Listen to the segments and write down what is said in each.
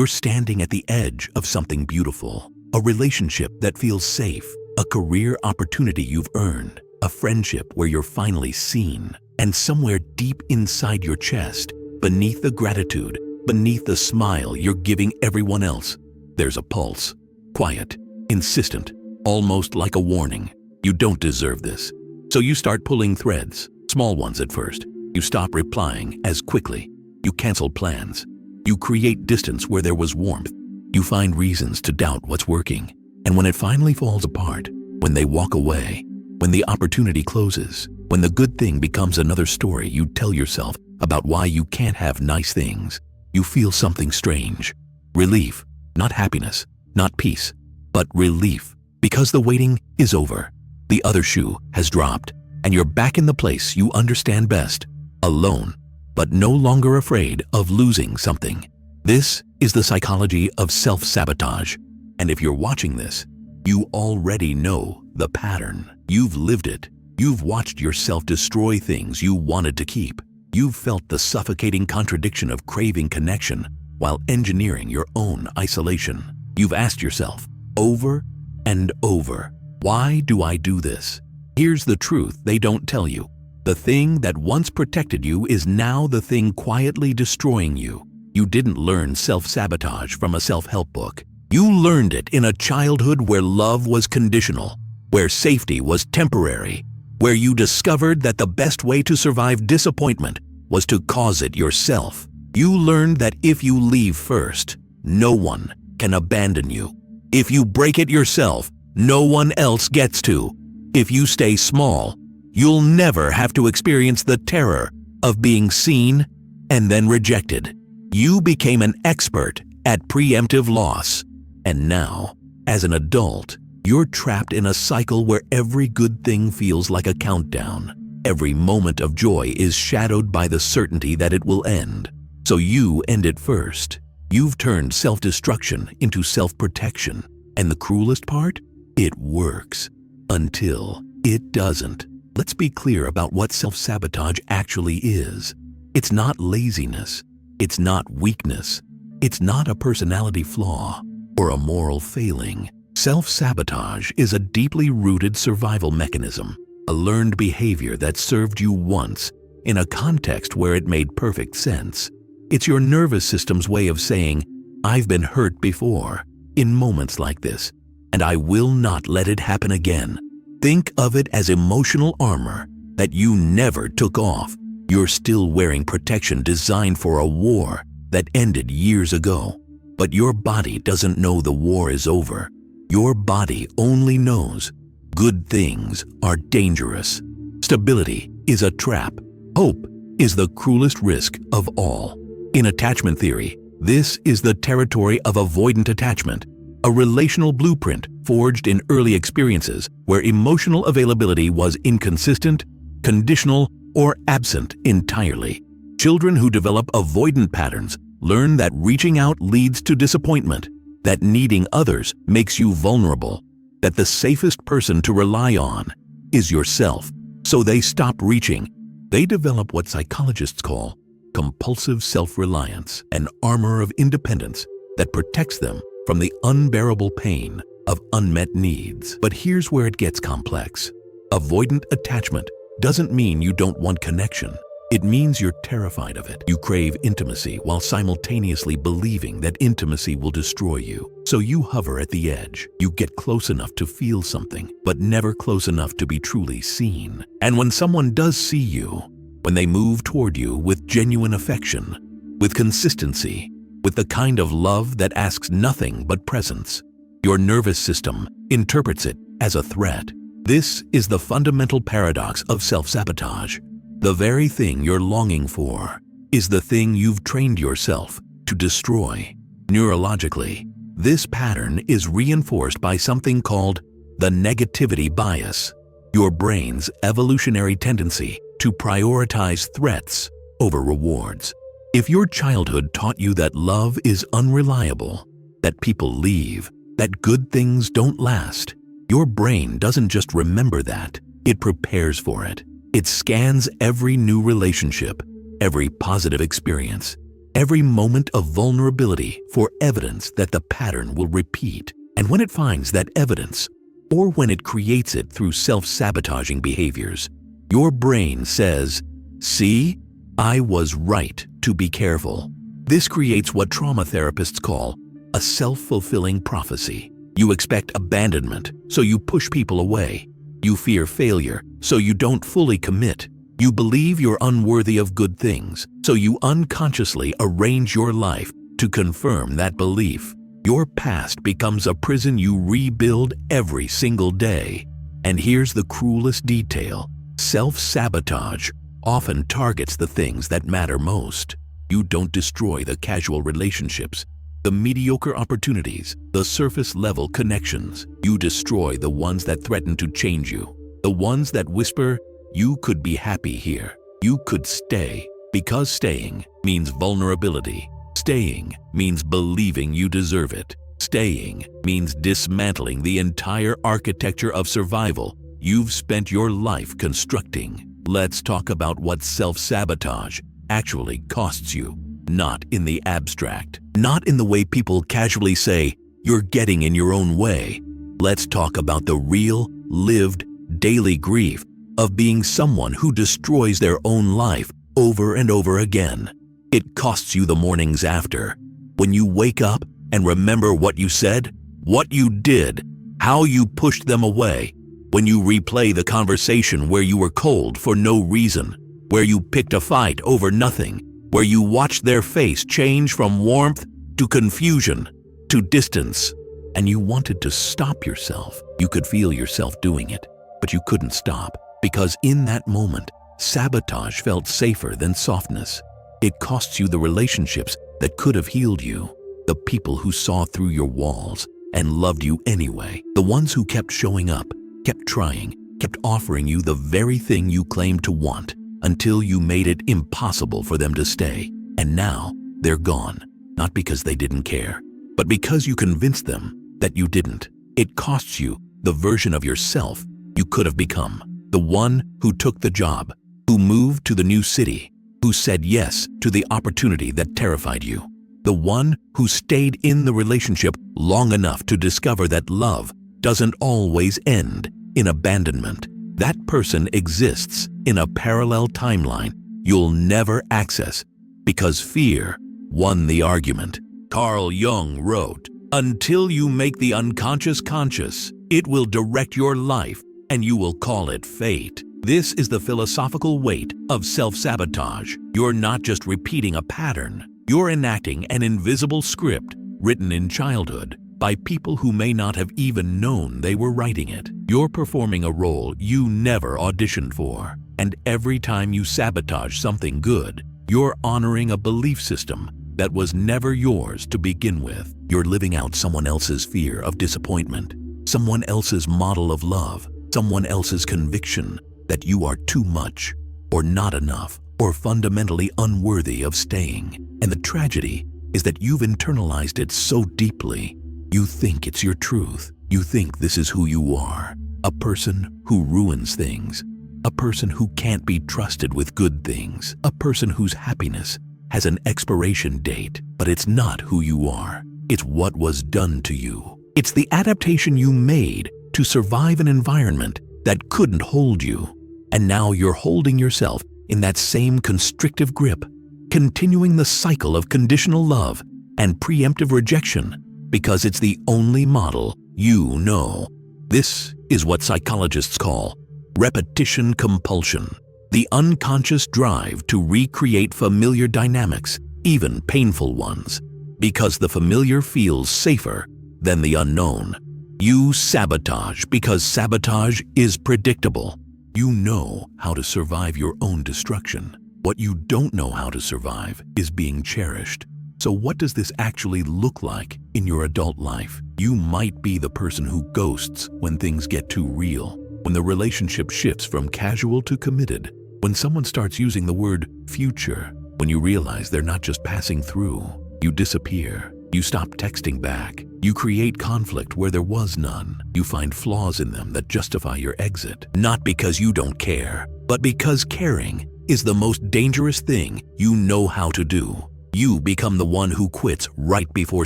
You're standing at the edge of something beautiful, a relationship that feels safe, a career opportunity you've earned, a friendship where you're finally seen, and somewhere deep inside your chest, beneath the gratitude, beneath the smile you're giving everyone else, there's a pulse, quiet, insistent, almost like a warning. You don't deserve this. So you start pulling threads, small ones at first. You stop replying as quickly. You cancel plans. You create distance where there was warmth. You find reasons to doubt what's working. And when it finally falls apart, when they walk away, when the opportunity closes, when the good thing becomes another story you tell yourself about why you can't have nice things, you feel something strange. Relief, not happiness, not peace, but relief, because the waiting is over. The other shoe has dropped, and you're back in the place you understand best, alone, but no longer afraid of losing something. This is the psychology of self-sabotage, and if you're watching this, you already know the pattern. You've lived it. You've watched yourself destroy things you wanted to keep. You've felt the suffocating contradiction of craving connection while engineering your own isolation. You've asked yourself over and over, why do I do this? Here's the truth they don't tell you. The thing that once protected you is now the thing quietly destroying you. You didn't learn self-sabotage from a self-help book. You learned it in a childhood where love was conditional, where safety was temporary, where you discovered that the best way to survive disappointment was to cause it yourself. You learned that if you leave first, no one can abandon you. If you break it yourself, no one else gets to. If you stay small, you'll never have to experience the terror of being seen and then rejected. You became an expert at preemptive loss. And now, as an adult, you're trapped in a cycle where every good thing feels like a countdown. Every moment of joy is shadowed by the certainty that it will end. So you end it first. You've turned self-destruction into self-protection. And the cruelest part? It works. Until it doesn't. Let's be clear about what self-sabotage actually is. It's not laziness. It's not weakness. It's not a personality flaw or a moral failing. Self-sabotage is a deeply rooted survival mechanism, a learned behavior that served you once in a context where it made perfect sense. It's your nervous system's way of saying, I've been hurt before, in moments like this, and I will not let it happen again. Think of it as emotional armor that you never took off. You're still wearing protection designed for a war that ended years ago. But your body doesn't know the war is over. Your body only knows good things are dangerous. Stability is a trap. Hope is the cruelest risk of all. In attachment theory, this is the territory of avoidant attachment, a relational blueprint forged in early experiences where emotional availability was inconsistent, conditional, or absent entirely. Children who develop avoidant patterns learn that reaching out leads to disappointment, that needing others makes you vulnerable, that the safest person to rely on is yourself. So they stop reaching. They develop what psychologists call compulsive self-reliance, an armor of independence that protects them from the unbearable pain of unmet needs. But here's where it gets complex. Avoidant attachment doesn't mean you don't want connection. It means you're terrified of it. You crave intimacy while simultaneously believing that intimacy will destroy you. So you hover at the edge. You get close enough to feel something, but never close enough to be truly seen. And when someone does see you, when they move toward you with genuine affection, with consistency, with the kind of love that asks nothing but presence, your nervous system interprets it as a threat. This is the fundamental paradox of self-sabotage. The very thing you're longing for is the thing you've trained yourself to destroy. Neurologically, this pattern is reinforced by something called the negativity bias, your brain's evolutionary tendency to prioritize threats over rewards. If your childhood taught you that love is unreliable, that people leave, that good things don't last, your brain doesn't just remember that, it prepares for it. It scans every new relationship, every positive experience, every moment of vulnerability for evidence that the pattern will repeat. And when it finds that evidence, or when it creates it through self-sabotaging behaviors, your brain says, "See, I was right to be careful." This creates what trauma therapists call a self-fulfilling prophecy. You expect abandonment, so you push people away. You fear failure, so you don't fully commit. You believe you're unworthy of good things, so you unconsciously arrange your life to confirm that belief. Your past becomes a prison you rebuild every single day. And here's the cruelest detail. Self-sabotage often targets the things that matter most. You don't destroy the casual relationships, the mediocre opportunities, the surface-level connections. You destroy the ones that threaten to change you, the ones that whisper, "You could be happy here. You could stay." Because staying means vulnerability. Staying means believing you deserve it. Staying means dismantling the entire architecture of survival you've spent your life constructing. Let's talk about what self-sabotage actually costs you. Not in the abstract. Not in the way people casually say, "You're getting in your own way." Let's talk about the real, lived, daily grief of being someone who destroys their own life over and over again. It costs you the mornings after, when you wake up and remember what you said, what you did, how you pushed them away, when you replay the conversation where you were cold for no reason, where you picked a fight over nothing, where you watched their face change from warmth to confusion to distance, and you wanted to stop yourself. You could feel yourself doing it, but you couldn't stop, because in that moment, sabotage felt safer than softness. It costs you the relationships that could have healed you, the people who saw through your walls and loved you anyway, the ones who kept showing up, kept trying, kept offering you the very thing you claimed to want until you made it impossible for them to stay. And now they're gone, not because they didn't care, but because you convinced them that you didn't. It costs you the version of yourself you could have become, the one who took the job, who moved to the new city, who said yes to the opportunity that terrified you, the one who stayed in the relationship long enough to discover that love doesn't always end in abandonment. That person exists in a parallel timeline you'll never access because fear won the argument. Carl Jung wrote, "Until you make the unconscious conscious, it will direct your life and you will call it fate." This is the philosophical weight of self-sabotage. You're not just repeating a pattern. You're enacting an invisible script written in childhood by people who may not have even known they were writing it. You're performing a role you never auditioned for. And every time you sabotage something good, you're honoring a belief system that was never yours to begin with. You're living out someone else's fear of disappointment, someone else's model of love, someone else's conviction that you are too much, or not enough, or fundamentally unworthy of staying. And the tragedy is that you've internalized it so deeply. You think it's your truth. You think this is who you are. A person who ruins things. A person who can't be trusted with good things. A person whose happiness has an expiration date. But it's not who you are. It's what was done to you. It's the adaptation you made to survive an environment that couldn't hold you. And now you're holding yourself in that same constrictive grip, continuing the cycle of conditional love and preemptive rejection because it's the only model you know. This is what psychologists call repetition compulsion, the unconscious drive to recreate familiar dynamics, even painful ones, because the familiar feels safer than the unknown. You sabotage because sabotage is predictable. You know how to survive your own destruction. What you don't know how to survive is being cherished. So what does this actually look like in your adult life? You might be the person who ghosts when things get too real, when the relationship shifts from casual to committed, when someone starts using the word future, when you realize they're not just passing through. You disappear. You stop texting back. You create conflict where there was none. You find flaws in them that justify your exit, not because you don't care, but because caring is the most dangerous thing you know how to do. You become the one who quits right before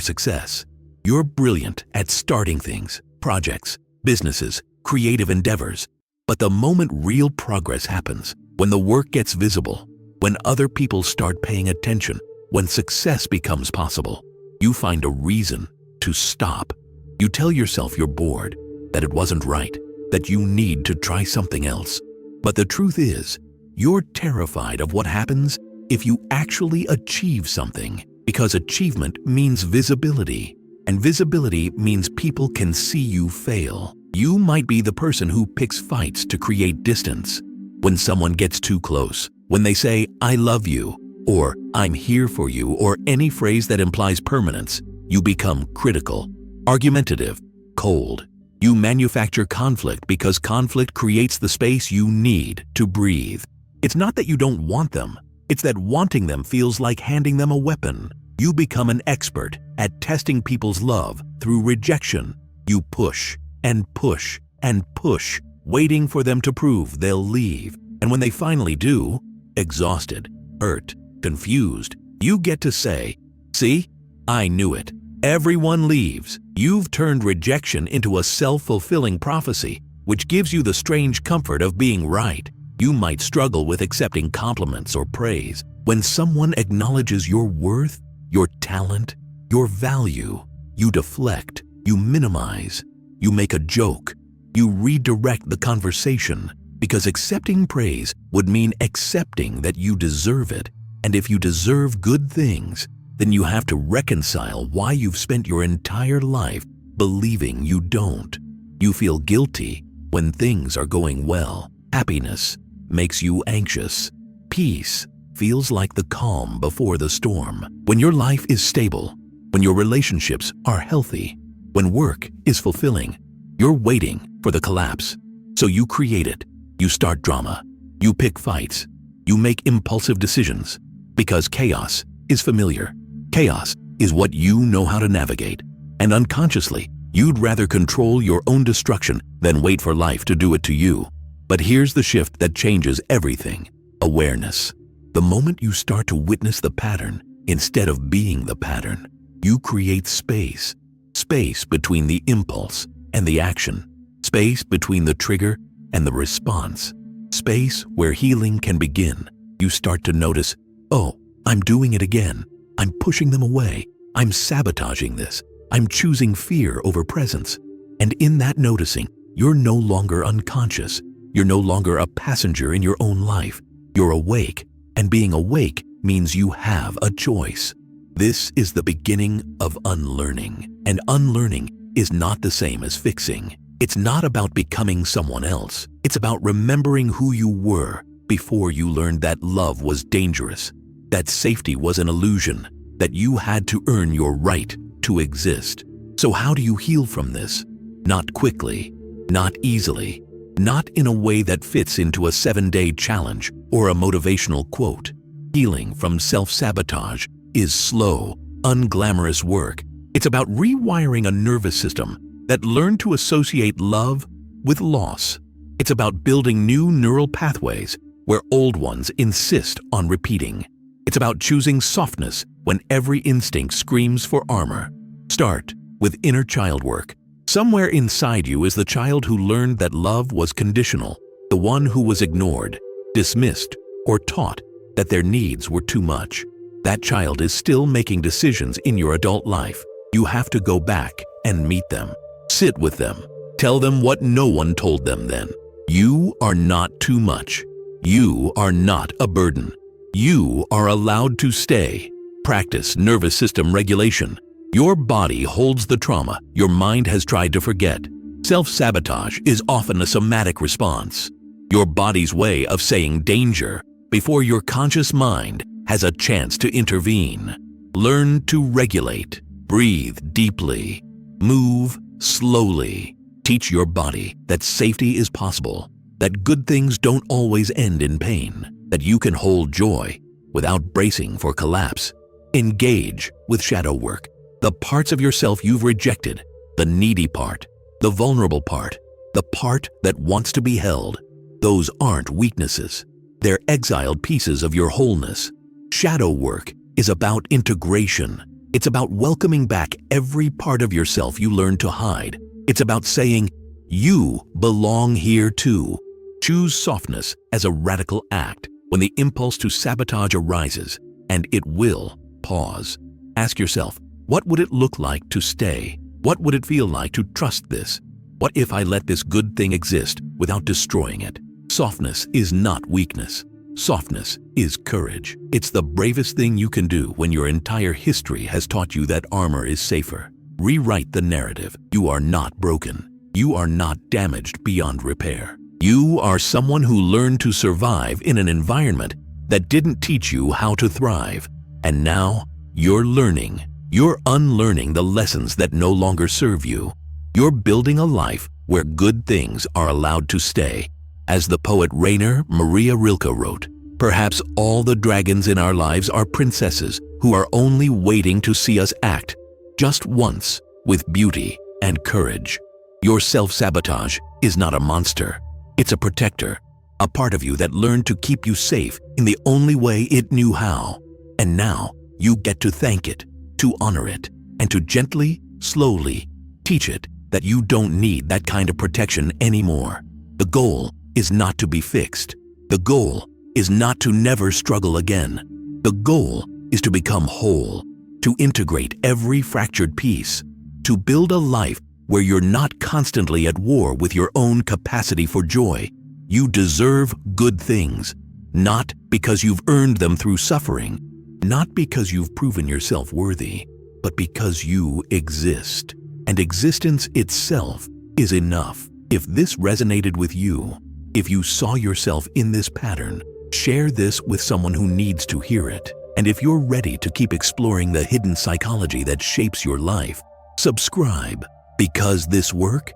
success. You're brilliant at starting things, projects, businesses, creative endeavors. But the moment real progress happens, when the work gets visible, when other people start paying attention, when success becomes possible, you find a reason to stop. You tell yourself you're bored, that it wasn't right, that you need to try something else. But the truth is, you're terrified of what happens if you actually achieve something, because achievement means visibility, and visibility means people can see you fail. You might be the person who picks fights to create distance. When someone gets too close, when they say, "I love you," or "I'm here for you," or any phrase that implies permanence, you become critical, argumentative, cold. You manufacture conflict because conflict creates the space you need to breathe. It's not that you don't want them, it's that wanting them feels like handing them a weapon. You become an expert at testing people's love through rejection. You push and push and push, waiting for them to prove they'll leave. And when they finally do, exhausted, hurt, confused, you get to say, "See, I knew it. Everyone leaves." You've turned rejection into a self-fulfilling prophecy, which gives you the strange comfort of being right. You might struggle with accepting compliments or praise. When someone acknowledges your worth, your talent, your value, you deflect, you minimize, you make a joke, you redirect the conversation, because accepting praise would mean accepting that you deserve it. And if you deserve good things, then you have to reconcile why you've spent your entire life believing you don't. You feel guilty when things are going well. Happiness makes you anxious. Peace feels like the calm before the storm. When your life is stable, when your relationships are healthy, when work is fulfilling, you're waiting for the collapse. So you create it. You start drama. You pick fights. You make impulsive decisions. Because chaos is familiar. Chaos is what you know how to navigate. And unconsciously, you'd rather control your own destruction than wait for life to do it to you. But here's the shift that changes everything: awareness. The moment you start to witness the pattern instead of being the pattern, you create space. Space between the impulse and the action. Space between the trigger and the response. Space where healing can begin. You start to notice, "Oh, I'm doing it again. I'm pushing them away. I'm sabotaging this. I'm choosing fear over presence." And in that noticing, you're no longer unconscious. You're no longer a passenger in your own life. You're awake, and being awake means you have a choice. This is the beginning of unlearning, and unlearning is not the same as fixing. It's not about becoming someone else. It's about remembering who you were before you learned that love was dangerous, that safety was an illusion, that you had to earn your right to exist. So how do you heal from this? Not quickly, not easily, not in a way that fits into a 7-day challenge or a motivational quote. Healing from self-sabotage is slow, unglamorous work. It's about rewiring a nervous system that learned to associate love with loss. It's about building new neural pathways where old ones insist on repeating. It's about choosing softness when every instinct screams for armor. Start with inner child work. Somewhere inside you is the child who learned that love was conditional, the one who was ignored, dismissed, or taught that their needs were too much. That child is still making decisions in your adult life. You have to go back and meet them. Sit with them. Tell them what no one told them then. You are not too much. You are not a burden. You are allowed to stay. Practice nervous system regulation. Your body holds the trauma your mind has tried to forget. Self-sabotage is often a somatic response, your body's way of saying danger before your conscious mind has a chance to intervene. Learn to regulate. Breathe deeply. Move slowly. Teach your body that safety is possible, that good things don't always end in pain, that you can hold joy without bracing for collapse. Engage with shadow work. The parts of yourself you've rejected, the needy part, the vulnerable part, the part that wants to be held, those aren't weaknesses. They're exiled pieces of your wholeness. Shadow work is about integration. It's about welcoming back every part of yourself you learned to hide. It's about saying, you belong here too. Choose softness as a radical act when the impulse to sabotage arises, and it will. Pause. Ask yourself, what would it look like to stay? What would it feel like to trust this? What if I let this good thing exist without destroying it? Softness is not weakness. Softness is courage. It's the bravest thing you can do when your entire history has taught you that armor is safer. Rewrite the narrative. You are not broken. You are not damaged beyond repair. You are someone who learned to survive in an environment that didn't teach you how to thrive. And now, you're unlearning the lessons that no longer serve you. You're building a life where good things are allowed to stay. As the poet Rainer Maria Rilke wrote, perhaps all the dragons in our lives are princesses who are only waiting to see us act, just once, with beauty and courage. Your self-sabotage is not a monster. It's a protector, a part of you that learned to keep you safe in the only way it knew how. And now you get to thank it, to honor it, and to gently, slowly teach it that you don't need that kind of protection anymore. The goal is not to be fixed. The goal is not to never struggle again. The goal is to become whole, to integrate every fractured piece, to build a life where you're not constantly at war with your own capacity for joy. You deserve good things, not because you've earned them through suffering, not because you've proven yourself worthy, but because you exist. And existence itself is enough. If this resonated with you, if you saw yourself in this pattern, share this with someone who needs to hear it. And if you're ready to keep exploring the hidden psychology that shapes your life, subscribe, because this work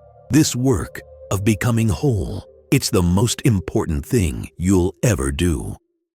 of becoming whole, it's the most important thing you'll ever do.